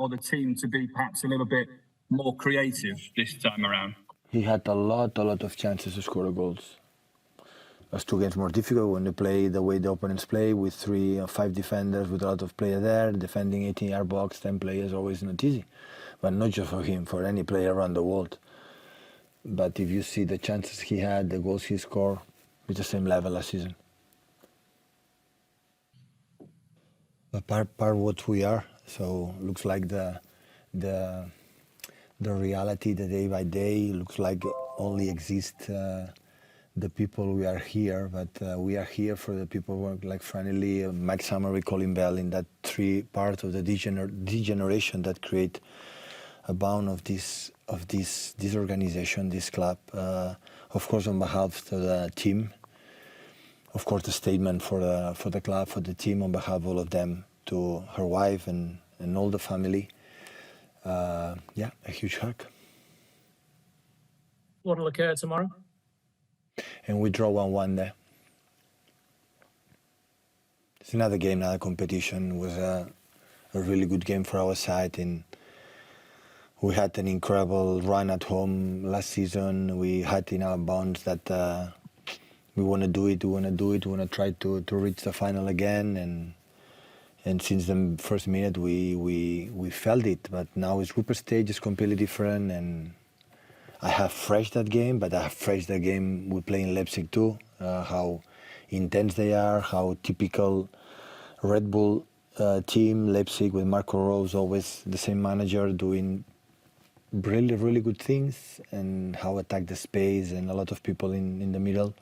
or the team to be perhaps a little bit more creative this time around? He had a lot of chances to score goals. It's 2 games more difficult when you play the way the opponents play, with 3 or 5 defenders, with a lot of players there, defending 18-yard box, 10 players, always not easy. But not just for him, for any player around the world. But if you see the chances he had, the goals he scored, it's the same level last season. But part what we are, so looks like the reality, the day by day, looks like only exists the people we are here, but we are here for the people who are like finally Mike Summery, Colin Bell, in that 3 parts of the degeneration that create a bound of this organization, this club. Of course, on behalf of the team, of course, the statement for the club, for the team, on behalf of all of them, to her wife and all the family. Yeah, a huge hug. What will occur tomorrow? And we draw 1-1 there. It's another game, another competition. It was a really good game for our side, and we had an incredible run at home last season. We had in our bonds that we want to do it, we want to try to reach the final again, and since the first minute we felt it, but now it's group stage, is completely different, and I have fresh that game, but I have fresh the game we play in Leipzig too, how intense they are, how typical Red Bull team, Leipzig with Marco Rose, always the same manager, doing really good things, and how attack the space and a lot of people in the middle.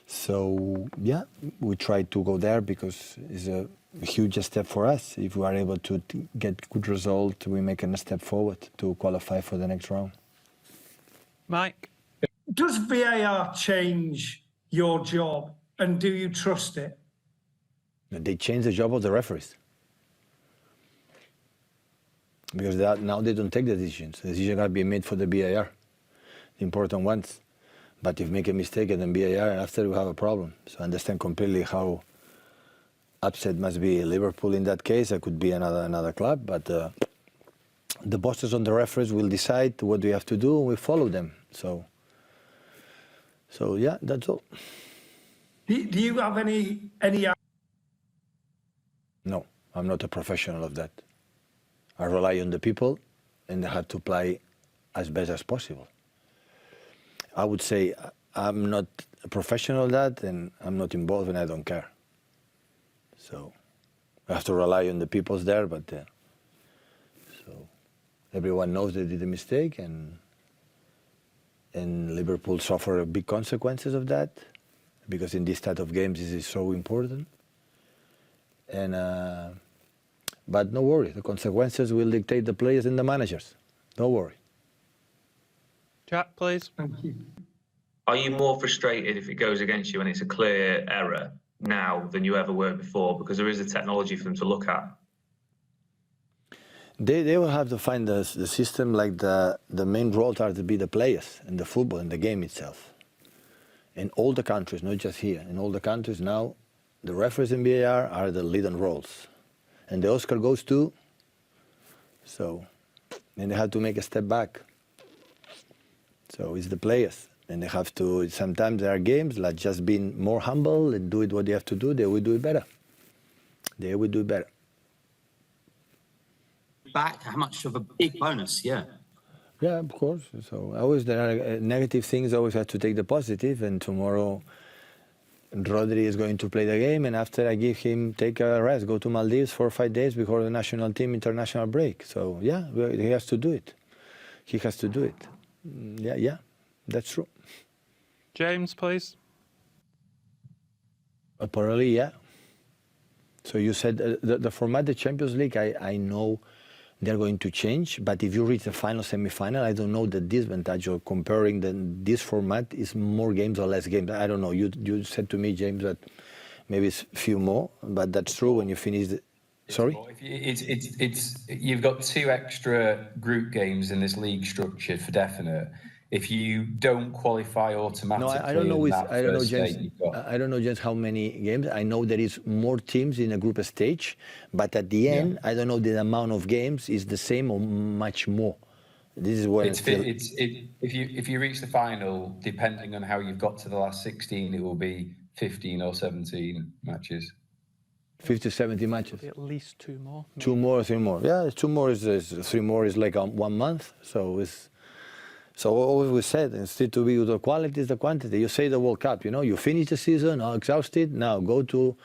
So yeah, we try to go there because it's a huge step for us. If we are able to get good result, we make a step forward to qualify for the next round. Mike? Does VAR change your job, and do you trust it? They change the job of the referees. Because now they don't take the decisions. The decisions are being made for the VAR, the important ones. But if you make a mistake and then VAR, after we have a problem. So I understand completely how upset must be Liverpool in that case. It could be another club, but the bosses on the referees will decide what we have to do, and we follow them. So yeah, that's all. Do you have any? No, I'm not a professional of that. I rely on the people, and they have to play as best as possible. I would say I'm not a professional of that, and I'm not involved, and I don't care. So I have to rely on the people there, but so everyone knows they did a mistake, and Liverpool suffer big consequences of that, because in this type of games this is so important. And but no worry, the consequences will dictate the players and the managers. Don't worry. Chat, please. Thank you. Are you more frustrated if it goes against you and it's a clear error now than you ever were before, because there is a technology for them to look at? They will have to find the system, like the main roles are to be the players and the football and the game itself. In all the countries, not just here, in all the countries now, the referees in VAR are the leading roles. And the Oscar goes to, so, and they have to make a step back. So it's the players. And they have to, sometimes there are games like just being more humble and do it what they have to do, they will do it better. They will do it better. Back, how much of a big bonus, yeah. Yeah, of course. So always there are negative things, always have to take the positive, and tomorrow Rodri is going to play the game, and after I give him, take a rest, go to Maldives for 5 days before the national team international break. So yeah, he has to do it. He has to do it. Yeah, that's true. James, please. Apparently, yeah. So you said the format, the Champions League, I know they're going to change, but if you reach the final, semi-final, I don't know the disadvantage of comparing this format is more games or less games. I don't know. You said to me, James, that maybe it's a few more, but that's true when you finish the... Sorry? You've got 2 extra group games in this league structure for definite. if you don't qualify No, automatically, I don't know. in that I don't know, first James. stage, you've got, I don't know, James, how many games. I know there is more teams in a group stage, but at the end, I don't know the amount of games is the same or much more. This is where if you reach the final, depending on how you've got to the last 16, it will be 15 or 17 matches. 50, 70 matches. At least 2 more. 2 more, 3 more. Yeah, 2 more is 3 more is like 1 month. So it's always we said instead to be the quality is the quantity. You say the World Cup, you finish the season, exhausted. Now go to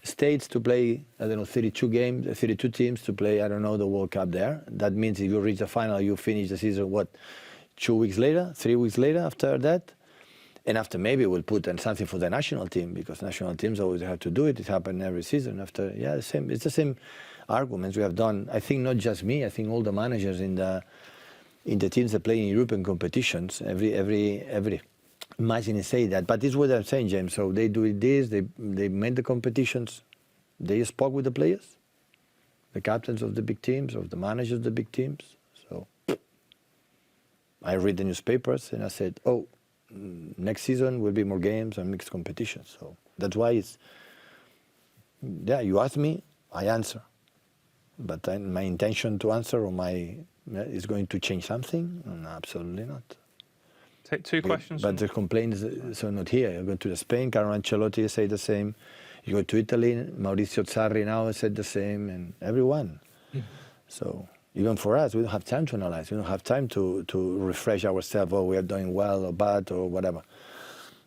States to play, I don't know, 32 teams to play, I don't know, the World Cup there. That means if you reach the final, you finish the season, 2 weeks later, 3 weeks later after that? And after maybe we'll put in something for the national team, because national teams always have to do it. It happens every season after, the same. It's the same arguments we have done. I think not just me, I think all the managers in the teams that play in European competitions, every imagine say that. But this is what I'm saying, James. So they do this, they made the competitions, they spoke with the players, the captains of the big teams, of the managers of the big teams. So I read the newspapers and I said, next season will be more games and mixed competitions. So that's why you ask me, I answer. But my intention to answer is going to change something? No, absolutely not. Take 2 questions. But the complaint is not here. You go to Spain, Carlo Ancelotti say the same. You go to Italy, Maurizio Sarri now said the same, and everyone. So even for us, we don't have time to analyze. We don't have time to refresh ourselves, we are doing well or bad or whatever.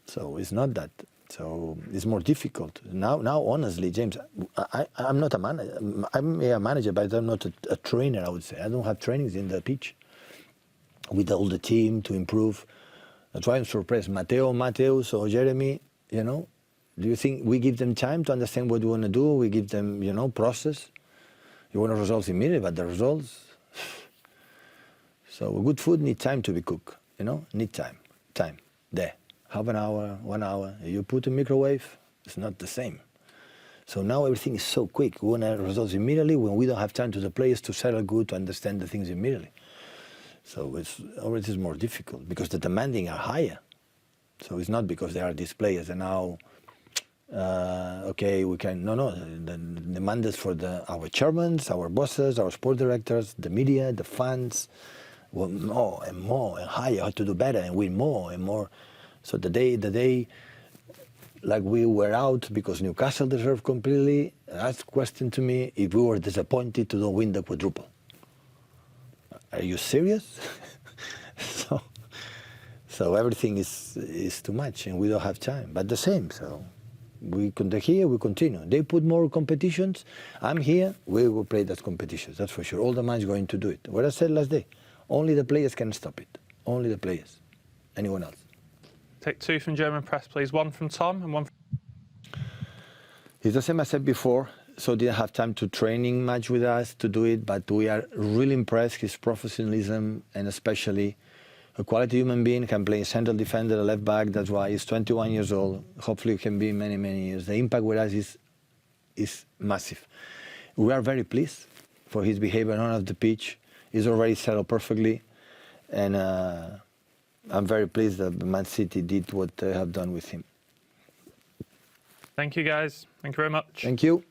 So it's not that. So it's more difficult. Now honestly, James, I'm not a manager. I'm a manager, but I'm not a trainer, I would say. I don't have trainings in the pitch with all the team to improve. That's why I'm surprised. Mateus or Jeremy, do you think we give them time to understand what we want to do? We give them, process. You want results immediately, but the results. So good food needs time to be cooked, need time. There. Half an hour, 1 hour. You put in microwave, it's not the same. So now everything is so quick. We want results immediately when we don't have time to the players to settle good, to understand the things immediately. So it's always more difficult because the demanding are higher. So it's not because there are these players and now, we can. No. The demand is for our chairmen, our bosses, our sport directors, the media, the fans. Well, more and higher, how to do better and win more and more. So the day, like we were out because Newcastle deserved completely. Asked question to me if we were disappointed to not win the quadruple. Are you serious? so everything is too much and we don't have time. But the same. So we continue. They put more competitions. I'm here. We will play those competitions. That's for sure. All the man's going to do it. What I said last day. Only the players can stop it. Only the players. Anyone else? Take 2 from German press, please. 1 from Tom and 1 from... It's the same I said before. So didn't have time to training much with us to do it, but we are really impressed his professionalism and especially a quality human being, can play central defender, left back. That's why he's 21 years old. Hopefully he can be many, many years. The impact with us is massive. We are very pleased for his behavior on the pitch. He's already settled perfectly, and I'm very pleased that Man City did what they have done with him. Thank you, guys. Thank you very much. Thank you.